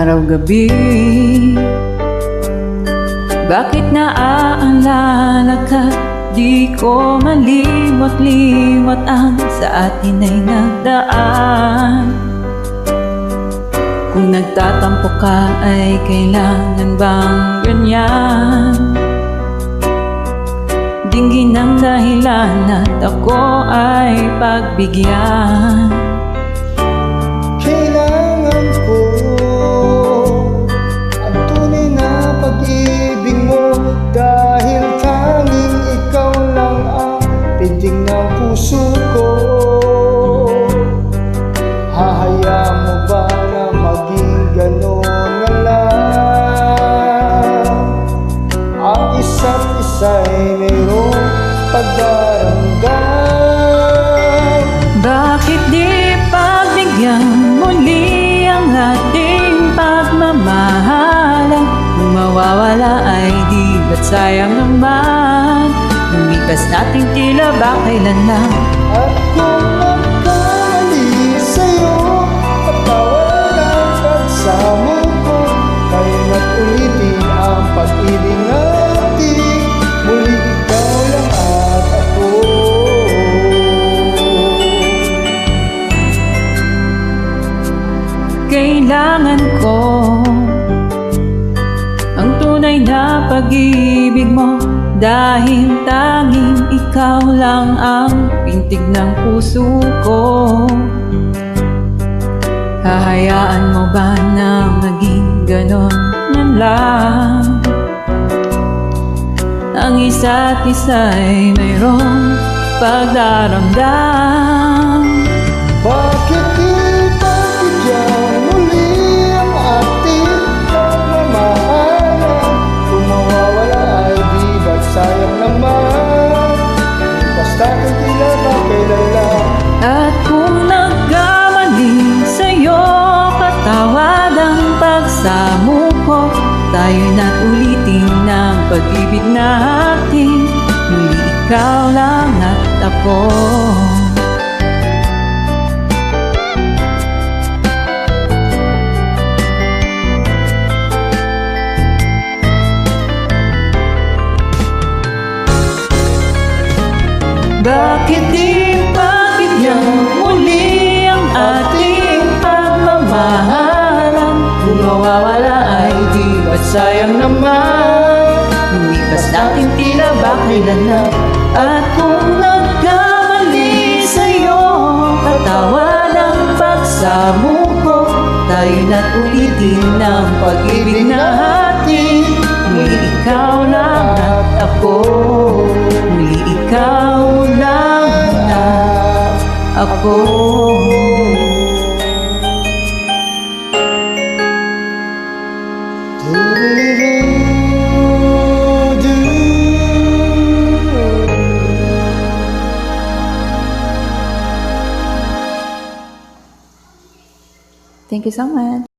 araw-gabi. Bakit naaalala ka? Di ko malimot-limot ang sa atin ay nagdaan. Kung nagtatampo ka ay kailangan bang ganyan? Dinggin ang dahilan at ako ay pagbigyan. Kailangan ko ang tunay na pag-ibig mo, dahil tanging ikaw lang ang pintig ng puso ko. Hahayaan mo ba na maging ganon na lang? Ang isa't isa'y mayroong pagdaramdam. Bakit di pagbigyan muli ang ating pagmamahalan? Kung mawawala ay di ba't sayang naman? Lumipas nating tila ba kailan lang? At kung magkamali sa'yo, patawad ang pagsamo ko. Tayo na't ulitin ang pag-ibig natin. Muli ikaw lang at ako. Kailangan ko ang tunay na pag-ibig mo, dahil tanging ikaw lang ang pintig ng puso ko. Hahayaan mo ba na maging ganon na lang? Ang isa't isa'y mayroong pagdaramdam. Bakit di pagbigyan muli ang ating pagmamahalan? Kung mawawala ay di ba't sayang naman? Basta kung tila ba kailan lang? At kung nagkamali sa'yo, patawad ang pagsamo ko. Tayo na't ulitin ng pag-ibig natin. Muli ikaw lang at ako. Bakit di pagbigyan muli ang ating pagmamahalan? Kung mawawala ay di ba't sayang naman? Lumipas natin tila ba kailan lang? At kung nagkamali sa'yo, patawad ang pagsamo ko. Tayo na't ulitin ng pag-ibig natin. Muli ikaw lang at ako. Muli ikaw lang at ako. Thank you so much.